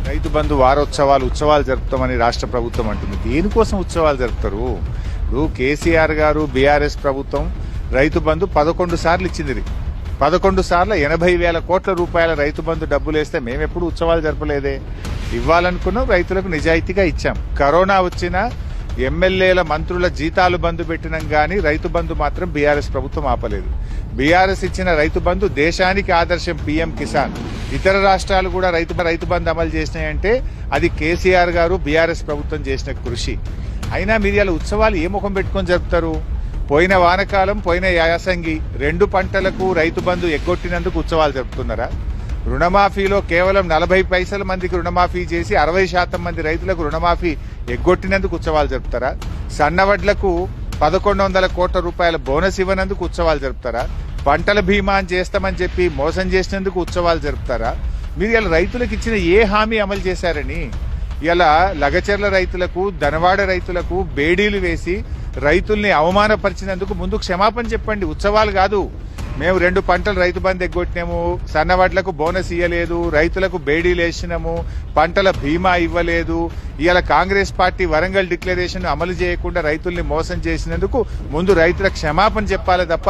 రైతు బంధు ఉత్సవాలు జరుపుతామని రాష్ట్ర ప్రభుత్వం అంటుంది. దేనికోసం ఉత్సవాలు జరుపుతారు? ఇప్పుడు కేసీఆర్ గారు బీఆర్ఎస్ ప్రభుత్వం రైతు బంధు 11 సార్లు ఇచ్చింది. 11 సార్లు 80,000 కోట్ల రూపాయల రైతు బంధు డబ్బులు వేస్తే మేమెప్పుడు ఉత్సవాలు జరపలేదే. ఇవ్వాలనుకున్నాం, రైతులకు నిజాయితీగా ఇచ్చాం. కరోనా వచ్చినా ఎమ్మెల్యేల మంత్రుల జీతాలు బంధు పెట్టినాం గానీ రైతు బంధు మాత్రం బీఆర్ఎస్ ప్రభుత్వం ఆపలేదు. బీఆర్ఎస్ ఇచ్చిన రైతు బంధు దేశానికి ఆదర్శం. పీఎం కిసాన్ ఇతర రాష్ట్రాలు కూడా రైతు బంధు అమలు చేసినాయంటే అది కేసీఆర్ గారు బీఆర్ఎస్ ప్రభుత్వం చేసిన కృషి. అయినా మీరు ఇలా ఉత్సవాలు ఏ ముఖం పెట్టుకొని జరుపుతారు? పోయిన వానకాలం, పోయిన యాసంగి 2 పంటలకు రైతు బంధు ఎగ్గొట్టినందుకు ఉత్సవాలు జరుపుతున్నారా? రుణమాఫీలో కేవలం 40 పైసల మందికి రుణమాఫీ చేసి 60% మంది రైతులకు రుణమాఫీ ఎగ్గొట్టినందుకు ఉత్సవాలు జరుపుతారా? సన్నవడ్లకు 1100 కోట్ల రూపాయల బోనస్ ఇవ్వనందుకు ఉత్సవాలు జరుపుతారా? పంటల బీమా చేస్తామని చెప్పి మోసం చేసినందుకు ఉత్సవాలు జరుపుతారా? మీరు ఇలా రైతులకు ఇచ్చిన ఏ హామీ అమలు చేశారని ఇలా లగచెర్ల రైతులకు, ధనవాడ రైతులకు బేడీలు వేసి రైతుల్ని అవమానపరిచినందుకు ముందు క్షమాపణ చెప్పండి. ఉత్సవాలు కాదు. మేము 2 పంటలు రైతు బంధు ఎగ్గొట్టినాము, సన్నవడ్లకు బోనస్ ఇవ్వలేదు, రైతులకు బేడీలు వేసినాము, పంటల బీమా ఇవ్వలేదు. ఇవాళ కాంగ్రెస్ పార్టీ వరంగల్ డిక్లరేషన్ అమలు చేయకుండా రైతుల్ని మోసం చేసినందుకు ముందు రైతుల క్షమాపణ చెప్పాలి తప్ప